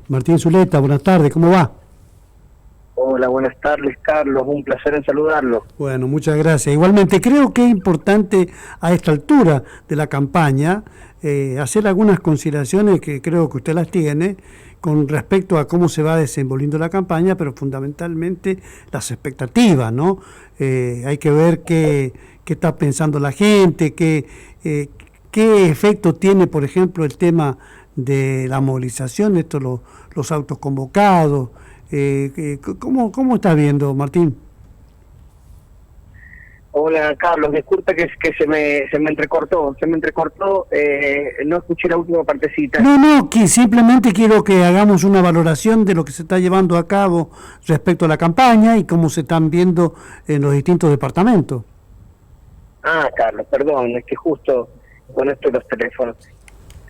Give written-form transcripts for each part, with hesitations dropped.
Martín Zuleta, buenas tardes, ¿cómo va? Hola, buenas tardes, Carlos. Un placer en saludarlo. Bueno, muchas gracias. Igualmente, creo que es importante a esta altura de la campaña hacer algunas consideraciones que creo que usted las tiene con respecto a cómo se va desenvolviendo la campaña, pero fundamentalmente las expectativas, ¿no? Hay que ver qué está pensando la gente, qué efecto tiene, por ejemplo, el tema de la movilización, los autos convocados. ¿Cómo estás viendo, Martín? Hola, Carlos. Disculpa que se me entrecortó. No escuché la última partecita. No, que simplemente quiero que hagamos una valoración de lo que se está llevando a cabo respecto a la campaña y cómo se están viendo en los distintos departamentos. Carlos, perdón, es que justo con esto de los teléfonos.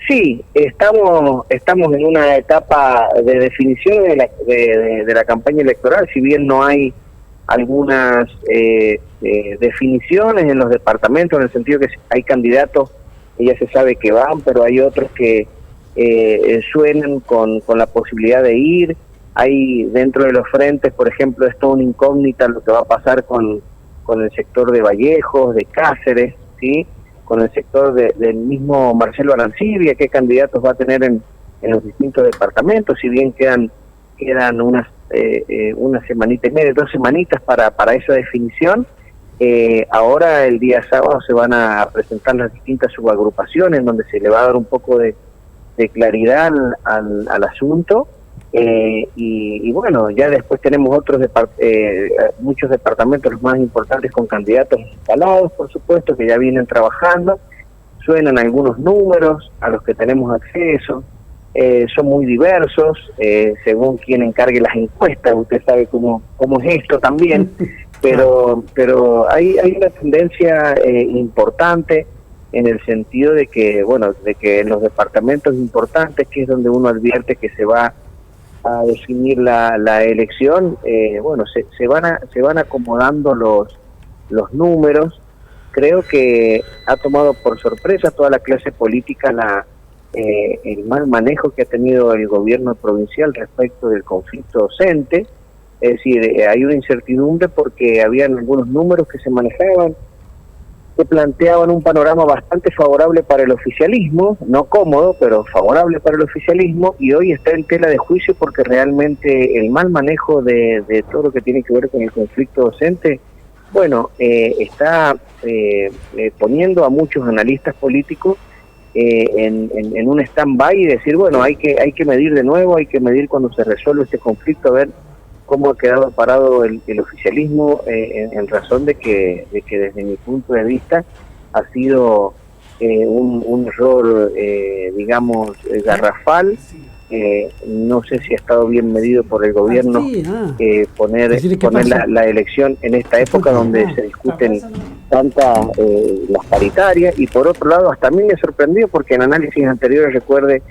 Sí, estamos en una etapa de definición de la campaña electoral, si bien no hay algunas definiciones en los departamentos, en el sentido que hay candidatos que ya se sabe que van, pero hay otros que suenan con la posibilidad de ir. Hay dentro de los frentes, por ejemplo, es toda una incógnita lo que va a pasar con el sector de Vallejos, de Cáceres, ¿sí?, con el sector del mismo Marcelo Arancibia, qué candidatos va a tener en los distintos departamentos, si bien quedan una semanita y media, 2 semanitas para esa definición. Ahora el día sábado se van a presentar las distintas subagrupaciones, donde se le va a dar un poco de claridad al asunto. Y bueno, ya después tenemos muchos departamentos, los más importantes, con candidatos instalados, por supuesto, que ya vienen trabajando. Suenan algunos números a los que tenemos acceso, son muy diversos, según quien encargue las encuestas. Usted sabe cómo es esto también, pero hay una tendencia importante, en el sentido de que en los departamentos importantes, que es donde uno advierte que se va a definir la elección, se van acomodando los números. Creo que ha tomado por sorpresa toda la clase política el mal manejo que ha tenido el gobierno provincial respecto del conflicto docente. Es decir, hay una incertidumbre porque habían algunos números que se manejaban que planteaban un panorama bastante favorable para el oficialismo, no cómodo, pero favorable para el oficialismo, y hoy está en tela de juicio porque realmente el mal manejo de todo lo que tiene que ver con el conflicto docente, está poniendo a muchos analistas políticos en un stand-by y decir, hay que medir de nuevo, hay que medir cuando se resuelve este conflicto, a ver cómo ha quedado parado el oficialismo, en razón de que desde mi punto de vista ha sido un error, garrafal. No sé si ha estado bien medido por el gobierno poner la elección en esta época donde se discuten tantas las paritarias, y por otro lado hasta a mí me sorprendió porque en análisis anteriores recuerde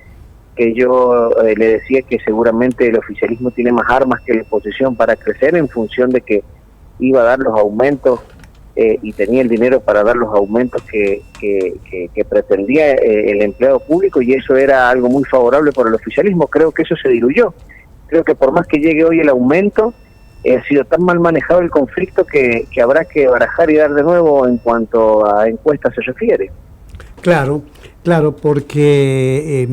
que yo le decía que seguramente el oficialismo tiene más armas que la oposición para crecer, en función de que iba a dar los aumentos y tenía el dinero para dar los aumentos que pretendía el empleado público, y eso era algo muy favorable para el oficialismo. Creo que eso se diluyó. Creo que por más que llegue hoy el aumento, ha sido tan mal manejado el conflicto que habrá que barajar y dar de nuevo en cuanto a encuestas se refiere. Claro, porque,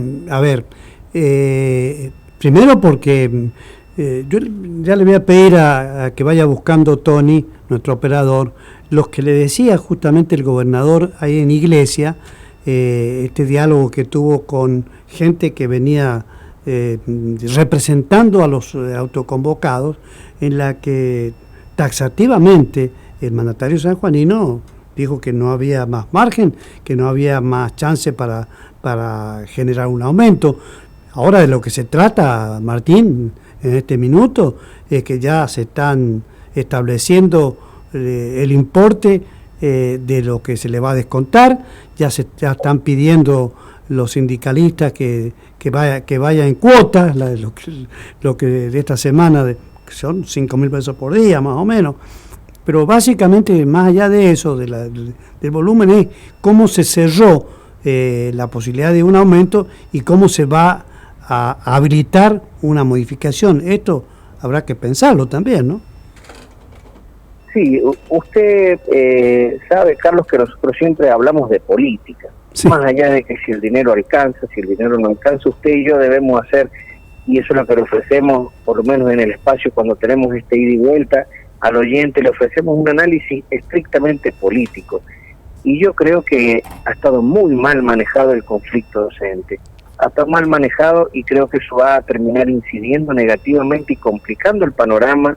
primero porque yo ya le voy a pedir a que vaya buscando Tony, nuestro operador, los que le decía justamente el gobernador ahí en Iglesia, este diálogo que tuvo con gente que venía representando a los autoconvocados, en la que taxativamente el mandatario sanjuanino dijo que no había más margen, que no había más chance para generar un aumento. Ahora de lo que se trata, Martín, en este minuto, es que ya se están estableciendo el importe de lo que se le va a descontar, ya están pidiendo los sindicalistas que vaya en cuotas, lo que de esta semana que son 5.000 pesos por día más o menos. Pero básicamente, más allá de eso, del volumen, es cómo se cerró la posibilidad de un aumento y cómo se va a habilitar una modificación. Esto habrá que pensarlo también, ¿no? Sí, usted sabe, Carlos, que nosotros siempre hablamos de política. Sí. Más allá de que si el dinero alcanza, si el dinero no alcanza, usted y yo debemos hacer, y eso es lo que le ofrecemos, por lo menos en el espacio, cuando tenemos ida y vuelta, al oyente le ofrecemos un análisis estrictamente político. Y yo creo que ha estado muy mal manejado el conflicto docente. Ha estado mal manejado y creo que eso va a terminar incidiendo negativamente y complicando el panorama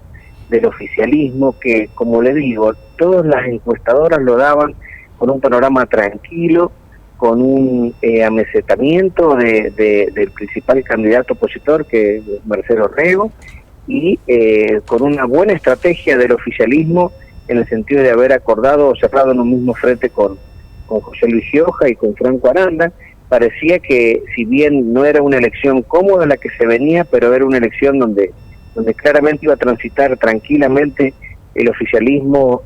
del oficialismo, que, como le digo, todas las encuestadoras lo daban con un panorama tranquilo, con un amesetamiento del principal candidato opositor, que es Marcelo Rego, y con una buena estrategia del oficialismo en el sentido de haber acordado o cerrado en un mismo frente con José Luis Gioja y con Franco Aranda. Parecía que, si bien no era una elección cómoda la que se venía, pero era una elección donde claramente iba a transitar tranquilamente el oficialismo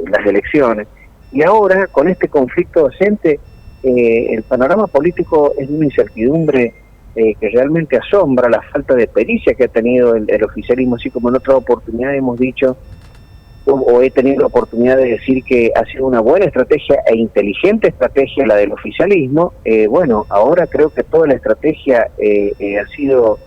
las elecciones. Y ahora, con este conflicto docente, el panorama político es una incertidumbre que realmente asombra, la falta de pericia que ha tenido el oficialismo, así como en otra oportunidad hemos dicho, o he tenido la oportunidad de decir que ha sido una buena estrategia e inteligente estrategia la del oficialismo. Bueno, ahora creo que toda la estrategia ha sido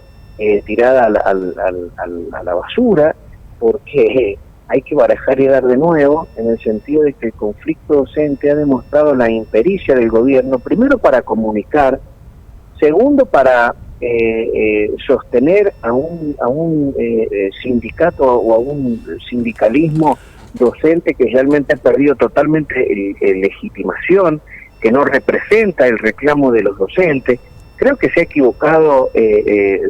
tirada a la basura, porque hay que barajar y dar de nuevo, en el sentido de que el conflicto docente ha demostrado la impericia del gobierno, primero para comunicar, segundo para sostener a un sindicato o a un sindicalismo docente que realmente ha perdido totalmente legitimación, que no representa el reclamo de los docentes. Creo que se ha equivocado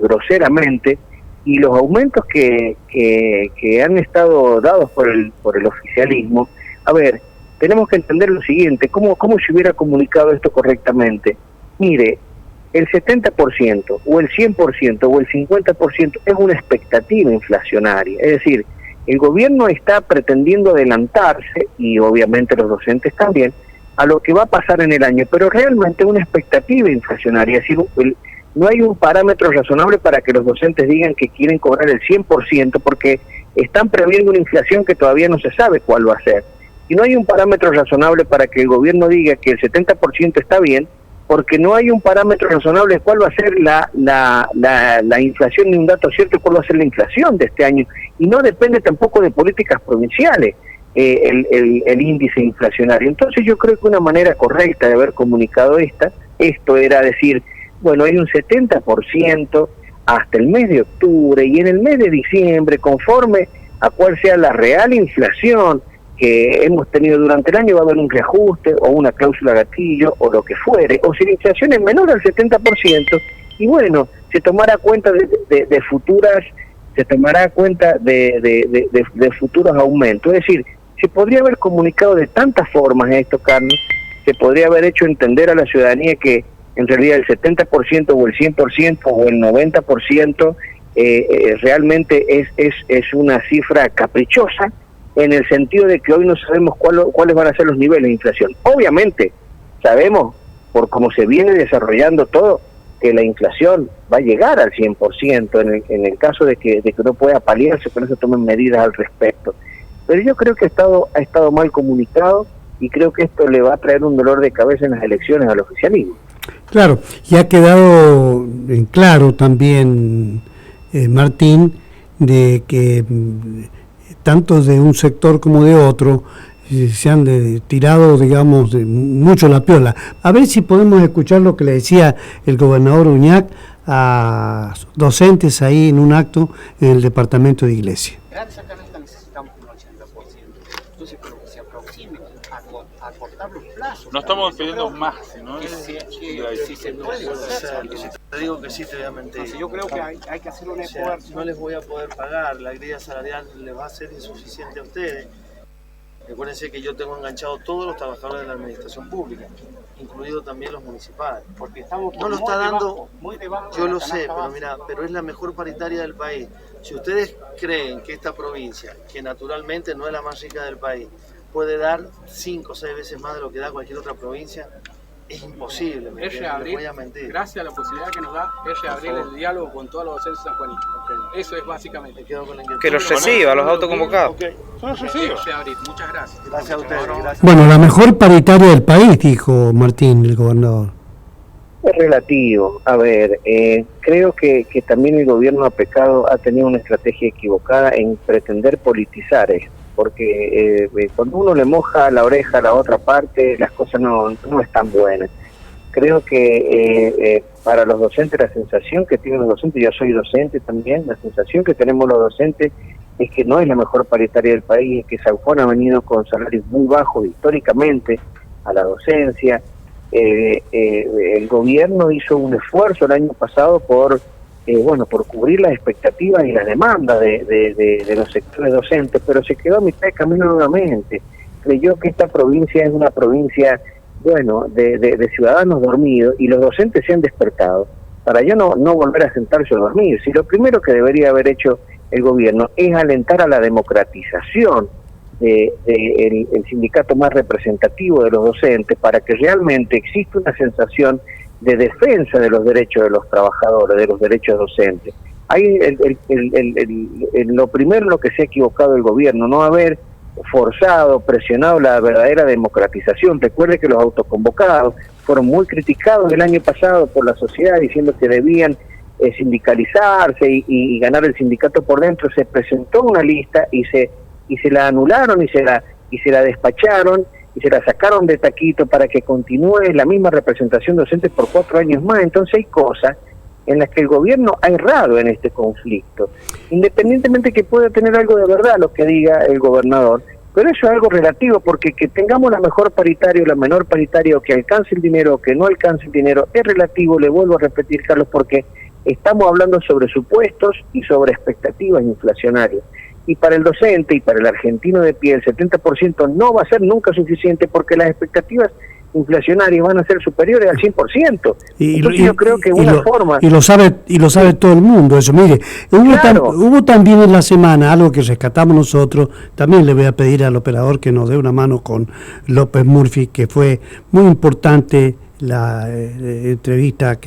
groseramente, y los aumentos que han estado dados por el oficialismo, a ver, tenemos que entender lo siguiente, ¿cómo se hubiera comunicado esto correctamente? Mire, el 70% o el 100% o el 50% es una expectativa inflacionaria, es decir, el gobierno está pretendiendo adelantarse, y obviamente los docentes también, a lo que va a pasar en el año, pero realmente una expectativa inflacionaria, es decir, no hay un parámetro razonable para que los docentes digan que quieren cobrar el 100%, porque están previendo una inflación que todavía no se sabe cuál va a ser. Y no hay un parámetro razonable para que el gobierno diga que el 70% está bien, porque no hay un parámetro razonable de cuál va a ser la inflación, ni un dato cierto de cuál va a ser la inflación de este año. Y no depende tampoco de políticas provinciales el índice inflacionario. Entonces yo creo que una manera correcta de haber comunicado esto era decir, bueno, hay un 70% hasta el mes de octubre, y en el mes de diciembre, conforme a cuál sea la real inflación que hemos tenido durante el año, va a haber un reajuste o una cláusula gatillo o lo que fuere, o si la inflación es menor al 70%, y bueno, se tomará cuenta de futuras, se tomará cuenta de futuros aumentos. Es decir, se podría haber comunicado de tantas formas esto, Carlos, se podría haber hecho entender a la ciudadanía que en realidad el 70% o el 100% o el 90% realmente es una cifra caprichosa, en el sentido de que hoy no sabemos cuáles van a ser los niveles de inflación. Obviamente sabemos, por cómo se viene desarrollando todo, que la inflación va a llegar al 100% en el caso de que no pueda paliarse, que no se tomen medidas al respecto. Pero yo creo que ha estado mal comunicado, y creo que esto le va a traer un dolor de cabeza en las elecciones al oficialismo. Claro, y ha quedado en claro también, Martín, de que tanto de un sector como de otro se han tirado, digamos, mucho la piola. A ver si podemos escuchar lo que le decía el gobernador Uñac a docentes ahí en un acto en el departamento de Iglesia. Gracias a Canasta necesitamos un 80%. Entonces, pero que se aproxime a cortar los plazos. No estamos pidiendo más, ¿no? Si se puede hacer. Si te digo que sí, te voy a mentir. Entonces, yo creo que hay que hacer un esfuerzo. No les voy a poder pagar, la grilla salarial les va a ser insuficiente a ustedes. Recuérdense que yo tengo enganchado todos los trabajadores de la administración pública, incluidos también los municipales. Porque estamos no lo está dando, muy debajo yo lo sé, pero mira, pero es la mejor paritaria del país. Si ustedes creen que esta provincia, que naturalmente no es la más rica del país, puede dar 5 o 6 veces más de lo que da cualquier otra provincia, es imposible, ¿me Es entiendes? No reabrir, voy a mentir. gracias a la posibilidad que nos da, es reabrir el diálogo con todos los docentes sanjuaninos. Eso es básicamente. Me quedo con la inquietud. Que los reciba, los autoconvocados. Ok. Es reabrir. Muchas gracias. Gracias a ustedes. Gracias. Bueno, la mejor paritaria del país, dijo Martín, el gobernador. Es relativo. A ver, creo que también el gobierno ha tenido una estrategia equivocada en pretender politizar esto, porque cuando uno le moja la oreja a la otra parte, las cosas no están buenas. Creo que para los docentes la sensación que tienen los docentes, yo soy docente también, la sensación que tenemos los docentes es que no es la mejor paritaria del país, es que San Juan ha venido con salarios muy bajos históricamente a la docencia. El gobierno hizo un esfuerzo el año pasado por cubrir las expectativas y las demandas de los sectores docentes, pero se quedó a mitad de camino nuevamente. Creyó que esta provincia es una provincia, de ciudadanos dormidos, y los docentes se han despertado para ya no volver a sentarse a dormir. Si lo primero que debería haber hecho el gobierno es alentar a la democratización el sindicato más representativo de los docentes, para que realmente exista una sensación de defensa de los derechos de los trabajadores, de los derechos docentes. Ahí lo primero en lo que se ha equivocado el gobierno, no haber forzado, presionado la verdadera democratización. Recuerde que los autoconvocados fueron muy criticados el año pasado por la sociedad, diciendo que debían sindicalizarse y ganar el sindicato por dentro. Se presentó una lista y se la anularon y se la despacharon y se la sacaron de taquito para que continúe la misma representación docente por 4 años más. Entonces hay cosas en las que el gobierno ha errado en este conflicto, independientemente que pueda tener algo de verdad lo que diga el gobernador, pero eso es algo relativo, porque que tengamos la mejor paritaria o la menor paritaria, o que alcance el dinero o que no alcance el dinero, es relativo. Le vuelvo a repetir, Carlos, porque estamos hablando sobre supuestos y sobre expectativas inflacionarias. Y para el docente y para el argentino de pie, el 70% no va a ser nunca suficiente, porque las expectativas inflacionarias van a ser superiores al 100%. Entonces yo creo que forma... Y lo sabe todo el mundo eso. Mire, hubo también en la semana algo que rescatamos nosotros. También le voy a pedir al operador que nos dé una mano con López Murphy, que fue muy importante la entrevista,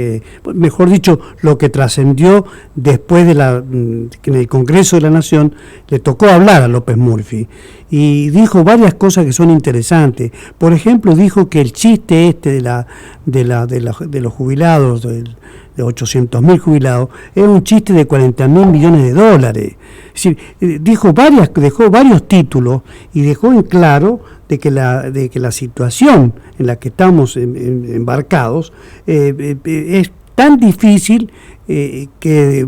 mejor dicho, lo que trascendió después que en el Congreso de la Nación le tocó hablar a López Murphy, y dijo varias cosas que son interesantes. Por ejemplo, dijo que el chiste de los jubilados, de 800.000 jubilados, es un chiste de 40.000 millones de dólares. Es decir, dejó varios títulos y dejó en claro de que la situación en la que estamos embarcados es tan difícil que,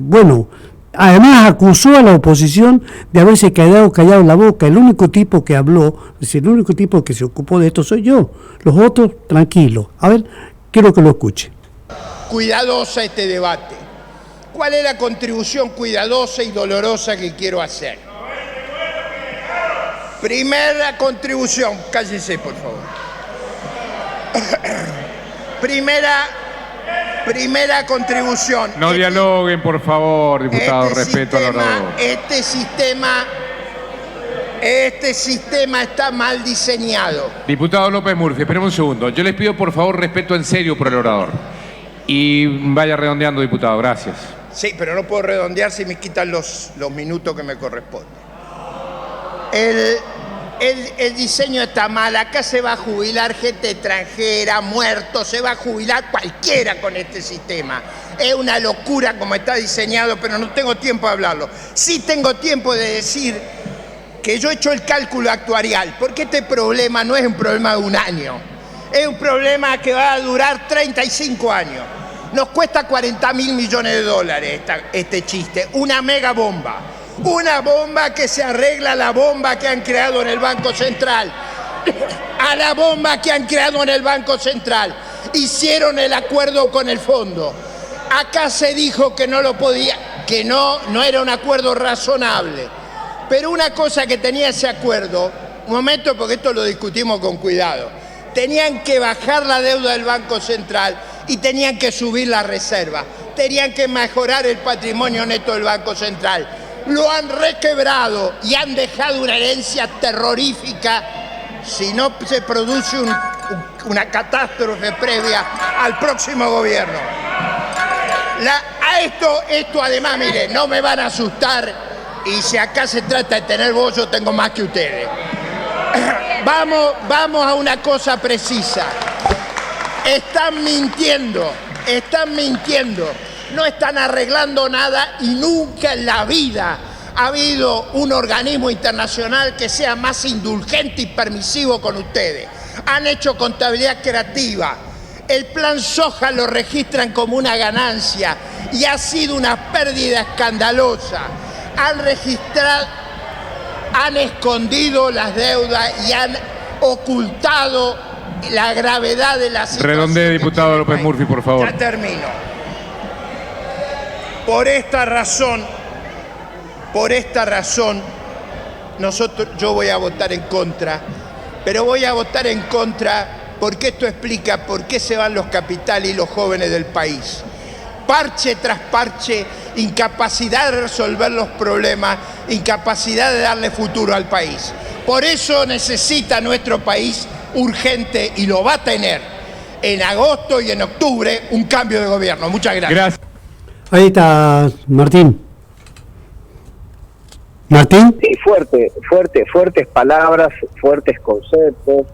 además acusó a la oposición de haberse quedado callado la boca. El único tipo que habló, es decir, el único tipo que se ocupó de esto soy yo. Los otros, tranquilos. A ver, quiero que lo escuche. Cuidadosa este debate. ¿Cuál es la contribución cuidadosa y dolorosa que quiero hacer? Primera contribución, cállese por favor. Primera contribución. No dialoguen, por favor, diputado, respeto al orador. Este sistema está mal diseñado. Diputado López Murphy, espérame un segundo. Yo les pido, por favor, respeto en serio por el orador. Y vaya redondeando, diputado, gracias. Sí, pero no puedo redondear si me quitan los minutos que me corresponden. El diseño está mal. Acá se va a jubilar gente extranjera, muertos, se va a jubilar cualquiera con este sistema. Es una locura como está diseñado, pero no tengo tiempo de hablarlo. Sí tengo tiempo de decir que yo he hecho el cálculo actuarial, porque este problema no es un problema de un año, es un problema que va a durar 35 años. Nos cuesta 40.000 millones de dólares este chiste, una mega bomba. Una bomba que se arregla a la bomba que han creado en el Banco Central. A la bomba que han creado en el Banco Central. Hicieron el acuerdo con el fondo. Acá se dijo que no lo podía, que no era un acuerdo razonable. Pero una cosa que tenía ese acuerdo, un momento porque esto lo discutimos con cuidado, tenían que bajar la deuda del Banco Central y tenían que subir la reserva. Tenían que mejorar el patrimonio neto del Banco Central. Lo han requebrado y han dejado una herencia terrorífica si no se produce una catástrofe previa al próximo gobierno. Esto además, mire, no me van a asustar, y si acá se trata de tener voz, yo tengo más que ustedes. Vamos a una cosa precisa. Están mintiendo, no están arreglando nada, y nunca en la vida ha habido un organismo internacional que sea más indulgente y permisivo con ustedes. Han hecho contabilidad creativa. El plan soja lo registran como una ganancia y ha sido una pérdida escandalosa. Han escondido las deudas y han ocultado la gravedad de la situación. Redondee, diputado López Murphy, por favor. Ya termino. Por esta razón, yo voy a votar en contra, pero voy a votar en contra porque esto explica por qué se van los capitales y los jóvenes del país. Parche tras parche, incapacidad de resolver los problemas, incapacidad de darle futuro al país. Por eso necesita nuestro país urgente, y lo va a tener en agosto y en octubre, un cambio de gobierno. Muchas gracias. Gracias. Ahí está Martín. ¿Martín? Sí, fuertes palabras, fuertes conceptos.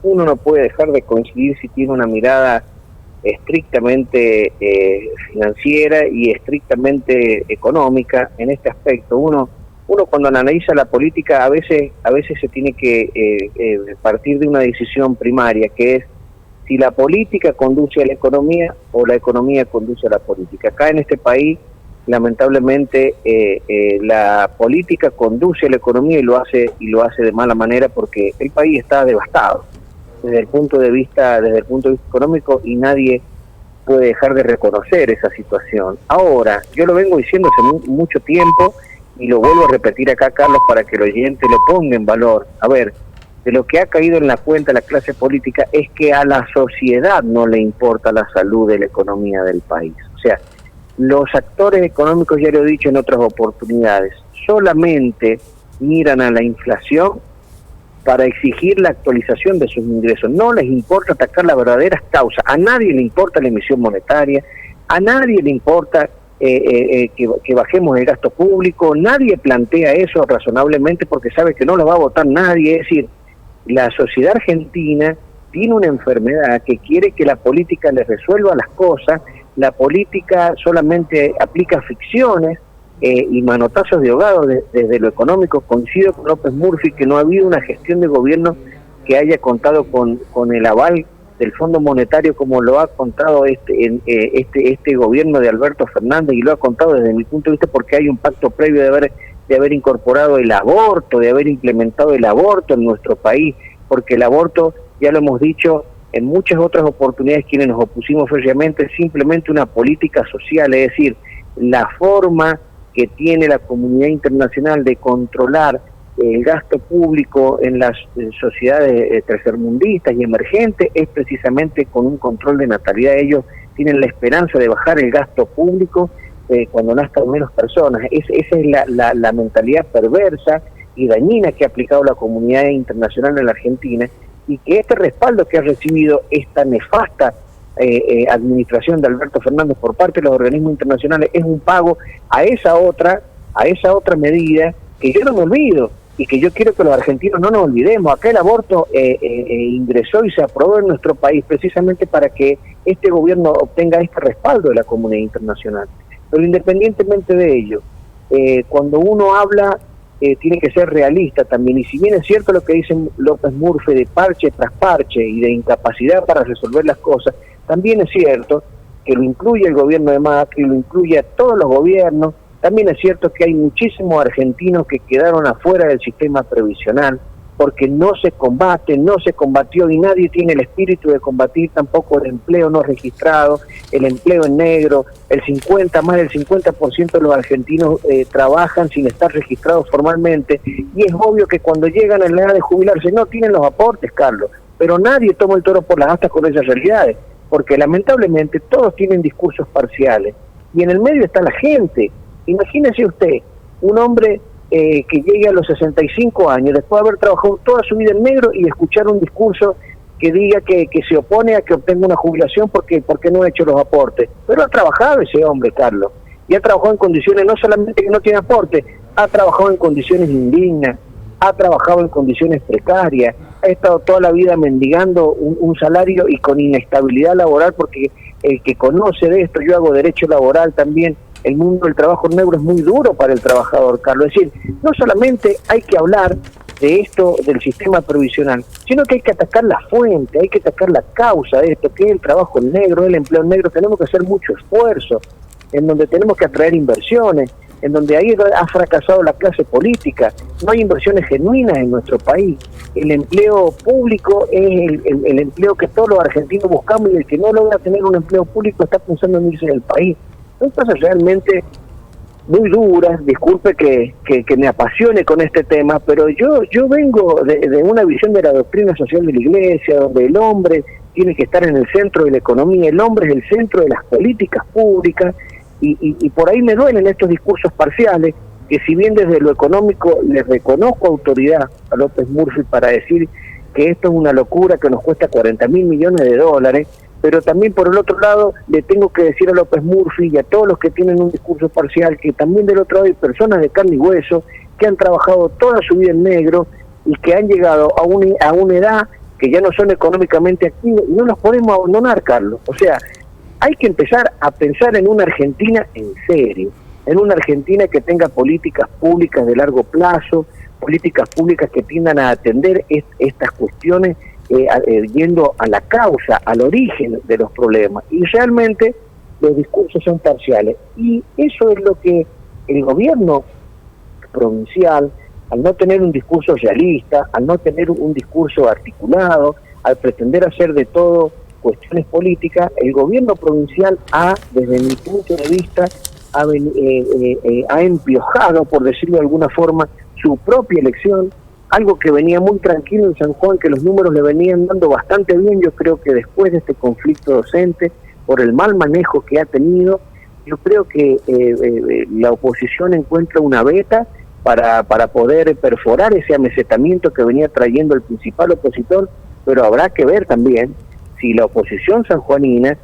Uno no puede dejar de coincidir si tiene una mirada estrictamente financiera y estrictamente económica en este aspecto. Uno cuando analiza la política a veces se tiene que partir de una decisión primaria, que es si la política conduce a la economía o la economía conduce a la política. Acá en este país, lamentablemente, la política conduce a la economía y lo hace de mala manera, porque el país está devastado desde el punto de vista económico, y nadie puede dejar de reconocer esa situación. Ahora, yo lo vengo diciendo hace mucho tiempo y lo vuelvo a repetir acá, Carlos, para que el oyente lo ponga en valor. A ver, de lo que ha caído en la cuenta la clase política es que a la sociedad no le importa la salud de la economía del país. O sea, los actores económicos, ya lo he dicho en otras oportunidades, solamente miran a la inflación para exigir la actualización de sus ingresos. No les importa atacar las verdaderas causas. A nadie le importa la emisión monetaria, a nadie le importa que bajemos el gasto público. Nadie plantea eso razonablemente porque sabe que no lo va a votar nadie. Es decir, la sociedad argentina tiene una enfermedad que quiere que la política le resuelva las cosas. La política solamente aplica ficciones y manotazos de ahogado desde lo económico. Coincido con López Murphy que no ha habido una gestión de gobierno que haya contado con el aval del Fondo Monetario como lo ha contado este gobierno de Alberto Fernández, y lo ha contado desde mi punto de vista porque hay un pacto previo de haber incorporado el aborto, de haber implementado el aborto en nuestro país, porque el aborto, ya lo hemos dicho en muchas otras oportunidades quienes nos opusimos férreamente, es simplemente una política social, es decir, la forma que tiene la comunidad internacional de controlar el gasto público en las sociedades tercermundistas y emergentes es precisamente con un control de natalidad. Ellos tienen la esperanza de bajar el gasto público cuando nazcan menos personas. Esa es la mentalidad perversa y dañina que ha aplicado la comunidad internacional en la Argentina, y que este respaldo que ha recibido esta nefasta administración de Alberto Fernández por parte de los organismos internacionales es un pago a esa otra medida que yo no me olvido y que yo quiero que los argentinos no nos olvidemos. Acá el aborto ingresó y se aprobó en nuestro país precisamente para que este gobierno obtenga este respaldo de la comunidad internacional. Pero independientemente de ello, cuando uno habla tiene que ser realista también, y si bien es cierto lo que dice López Murphy de parche tras parche y de incapacidad para resolver las cosas, también es cierto que lo incluye el gobierno de Macri, lo incluye a todos los gobiernos. También es cierto que hay muchísimos argentinos que quedaron afuera del sistema previsional porque no se combatió y nadie tiene el espíritu de combatir tampoco el empleo no registrado, el empleo en negro. Más del 50% de los argentinos trabajan sin estar registrados formalmente, y es obvio que cuando llegan a la edad de jubilarse no tienen los aportes, Carlos, pero nadie toma el toro por las astas con esas realidades, porque lamentablemente todos tienen discursos parciales y en el medio está la gente. Imagínese usted, un hombre que llegue a los 65 años, después de haber trabajado toda su vida en negro y escuchar un discurso que diga que se opone a que obtenga una jubilación porque no ha hecho los aportes. Pero ha trabajado ese hombre, Carlos, y ha trabajado en condiciones, no solamente que no tiene aporte, ha trabajado en condiciones indignas, ha trabajado en condiciones precarias, ha estado toda la vida mendigando un salario y con inestabilidad laboral, porque el que conoce de esto, yo hago derecho laboral también, el mundo del trabajo negro es muy duro para el trabajador, Carlos. Es decir, no solamente hay que hablar de esto del sistema provisional, sino que hay que atacar la fuente, hay que atacar la causa de esto, que es el trabajo negro, el empleo negro. Tenemos que hacer mucho esfuerzo, en donde tenemos que atraer inversiones, en donde ahí ha fracasado la clase política, no hay inversiones genuinas en nuestro país. El empleo público es el empleo que todos los argentinos buscamos, y el que no logra tener un empleo público está pensando en irse del país. Son cosas realmente muy duras, disculpe que me apasione con este tema, pero yo vengo de una visión de la doctrina social de la Iglesia, donde el hombre tiene que estar en el centro de la economía, el hombre es el centro de las políticas públicas, y por ahí me duelen estos discursos parciales, que si bien desde lo económico le reconozco autoridad a López Murphy para decir que esto es una locura que nos cuesta 40.000 millones de dólares, pero también por el otro lado le tengo que decir a López Murphy y a todos los que tienen un discurso parcial que también del otro lado hay personas de carne y hueso que han trabajado toda su vida en negro y que han llegado a una edad que ya no son económicamente activos, y no los podemos abandonar, Carlos. O sea, hay que empezar a pensar en una Argentina en serio, en una Argentina que tenga políticas públicas de largo plazo, políticas públicas que tiendan a atender estas cuestiones yendo a la causa, al origen de los problemas. Y realmente los discursos son parciales. Y eso es lo que el gobierno provincial, al no tener un discurso realista, al no tener un discurso articulado, al pretender hacer de todo cuestiones políticas, el gobierno provincial desde mi punto de vista, ha empiojado, por decirlo de alguna forma, su propia elección, algo que venía muy tranquilo en San Juan, que los números le venían dando bastante bien. Yo creo que después de este conflicto docente, por el mal manejo que ha tenido, yo creo que la oposición encuentra una veta para poder perforar ese amesetamiento que venía trayendo el principal opositor, pero habrá que ver también si la oposición sanjuanina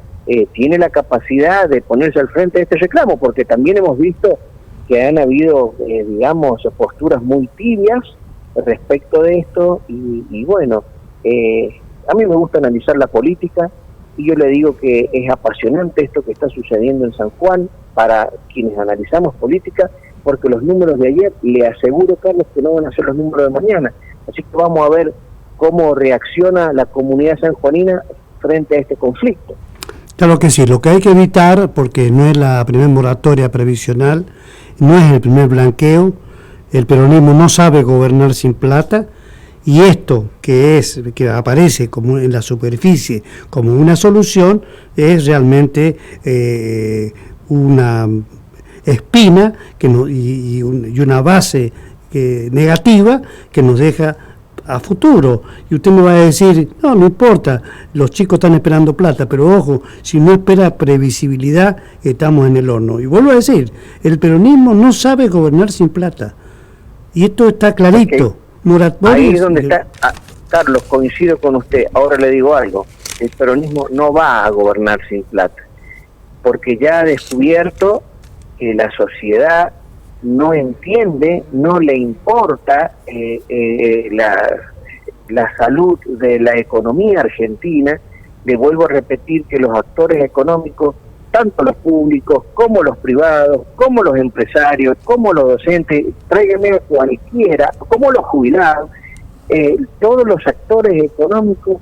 tiene la capacidad de ponerse al frente de este reclamo, porque también hemos visto que han habido, digamos, posturas muy tibias respecto de esto, y bueno, a mí me gusta analizar la política, y yo le digo que es apasionante esto que está sucediendo en San Juan para quienes analizamos política, porque los números de ayer, le aseguro, Carlos, que no van a ser los números de mañana, así que vamos a ver cómo reacciona la comunidad sanjuanina frente a este conflicto. Claro que sí, lo que hay que evitar, porque no es la primera moratoria previsional, no es el primer blanqueo, el peronismo no sabe gobernar sin plata, y esto que aparece como en la superficie como una solución es realmente una espina y una base negativa que nos deja a futuro. Y usted me va a decir, no importa, los chicos están esperando plata, pero ojo, si no espera previsibilidad, estamos en el horno. Y vuelvo a decir, el peronismo no sabe gobernar sin plata. Y esto está clarito. Okay. Ahí es donde está, Carlos, coincido con usted. Ahora le digo algo, el peronismo no va a gobernar sin plata, porque ya ha descubierto que la sociedad no entiende, no le importa la salud de la economía argentina. Le vuelvo a repetir que los actores económicos, tanto los públicos como los privados, como los empresarios, como los docentes, tráigame a cualquiera, como los jubilados, todos los actores económicos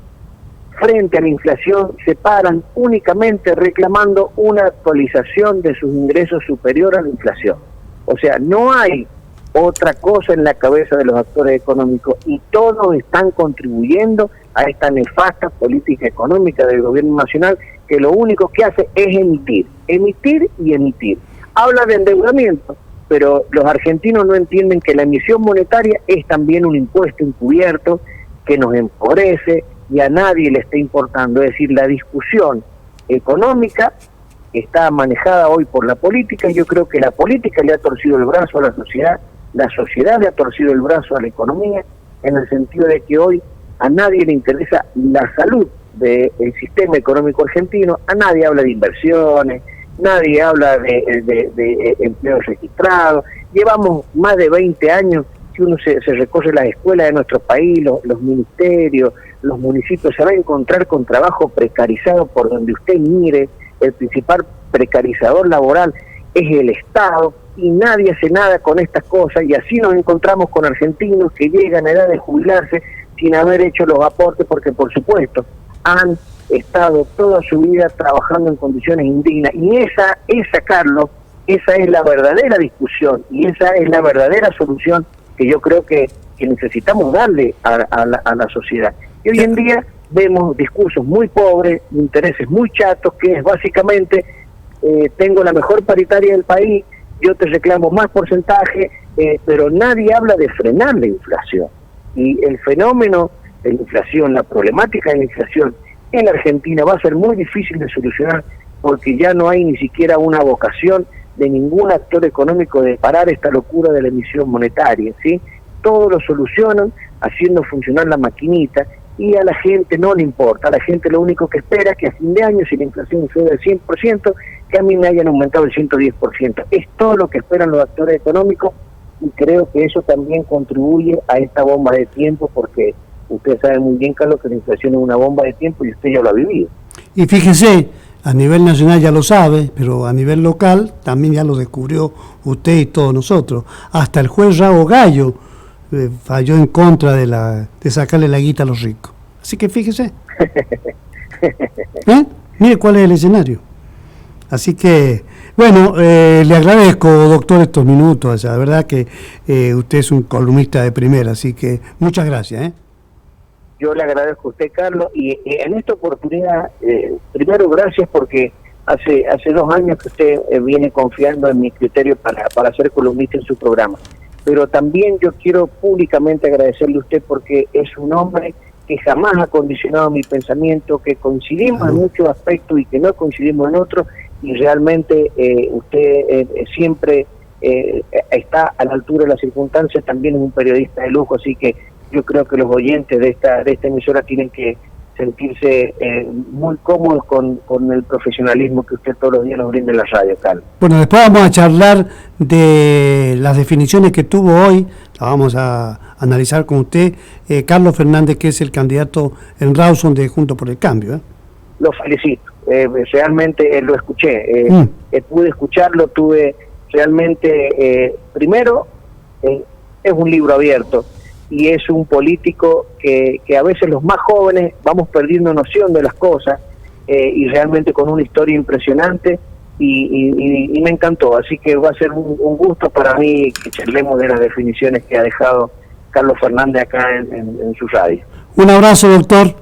frente a la inflación se paran únicamente reclamando una actualización de sus ingresos superior a la inflación. O sea, no hay otra cosa en la cabeza de los actores económicos, y todos están contribuyendo a esta nefasta política económica del gobierno nacional, que lo único que hace es emitir y emitir. Habla de endeudamiento, pero los argentinos no entienden que la emisión monetaria es también un impuesto encubierto que nos empobrece y a nadie le está importando. Es decir, la discusión económica está manejada hoy por la política. Yo creo que la política le ha torcido el brazo a la sociedad le ha torcido el brazo a la economía, en el sentido de que hoy a nadie le interesa la salud del sistema económico argentino, a nadie habla de inversiones, nadie habla de empleos registrados. Llevamos más de 20 años, si uno se recorre las escuelas de nuestro país, los ministerios, los municipios, se va a encontrar con trabajo precarizado por donde usted mire. El principal precarizador laboral es el Estado, y nadie hace nada con estas cosas, y así nos encontramos con argentinos que llegan a edad de jubilarse sin haber hecho los aportes, porque por supuesto han estado toda su vida trabajando en condiciones indignas. Y esa Carlos, esa es la verdadera discusión, y esa es la verdadera solución que yo creo que necesitamos darle a la sociedad. Y hoy en día vemos discursos muy pobres, intereses muy chatos, que es básicamente, tengo la mejor paritaria del país, yo te reclamo más porcentaje, pero nadie habla de frenar la inflación. Y el fenómeno de la inflación, la problemática de la inflación en la Argentina va a ser muy difícil de solucionar, porque ya no hay ni siquiera una vocación de ningún actor económico de parar esta locura de la emisión monetaria, ¿sí? Todo lo solucionan haciendo funcionar la maquinita, y a la gente no le importa. A la gente lo único que espera es que a fin de año, si la inflación sube del 100%, que a mí me hayan aumentado el 110%. Es todo lo que esperan los actores económicos, y creo que eso también contribuye a esta bomba de tiempo, porque usted sabe muy bien, Carlos, que la inflación es una bomba de tiempo, y usted ya lo ha vivido. Y fíjese, a nivel nacional ya lo sabe, pero a nivel local también ya lo descubrió usted y todos nosotros. Hasta el juez Rago Gallo falló en contra de sacarle la guita a los ricos. Así que fíjese. Mire cuál es el escenario. Así que, bueno, le agradezco, doctor, estos minutos. O sea, la verdad que usted es un columnista de primera, así que muchas gracias. Yo le agradezco a usted, Carlos, y en esta oportunidad, primero gracias porque hace 2 años que usted viene confiando en mi criterio para ser columnista en su programa. Pero también yo quiero públicamente agradecerle a usted, porque es un hombre que jamás ha condicionado mi pensamiento, que coincidimos en muchos aspectos y que no coincidimos en otros, y realmente usted siempre está a la altura de las circunstancias. También es un periodista de lujo, así que yo creo que los oyentes de esta emisora tienen que sentirse muy cómodos con el profesionalismo que usted todos los días nos brinda en la radio, Carlos. Bueno, después vamos a charlar de las definiciones que tuvo hoy, la vamos a analizar con usted, Carlos Fernández, que es el candidato en Rawson de Juntos por el Cambio. Lo felicito, realmente lo escuché, pude escucharlo, tuve realmente, primero, es un libro abierto, y es un político que a veces los más jóvenes vamos perdiendo noción de las cosas, y realmente con una historia impresionante, y me encantó. Así que va a ser un gusto para mí que charlemos de las definiciones que ha dejado Carlos Fernández acá en su radio. Un abrazo, doctor.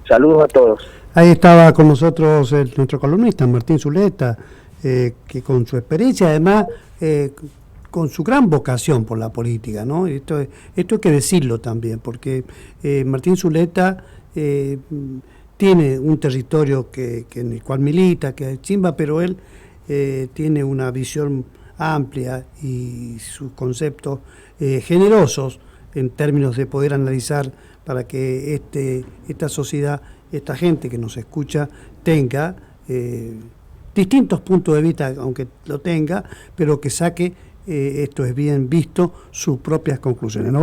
Saludos a todos. Ahí estaba con nosotros nuestro columnista Martín Zuleta, que con su experiencia, además, con su gran vocación por la política, ¿no? Esto hay que decirlo también, porque Martín Zuleta tiene un territorio en el cual milita, que es Chimba, pero él tiene una visión amplia y sus conceptos generosos en términos de poder analizar para que esta sociedad, esta gente que nos escucha, tenga distintos puntos de vista, aunque lo tenga, pero que saque, esto es bien visto, sus propias conclusiones, ¿no?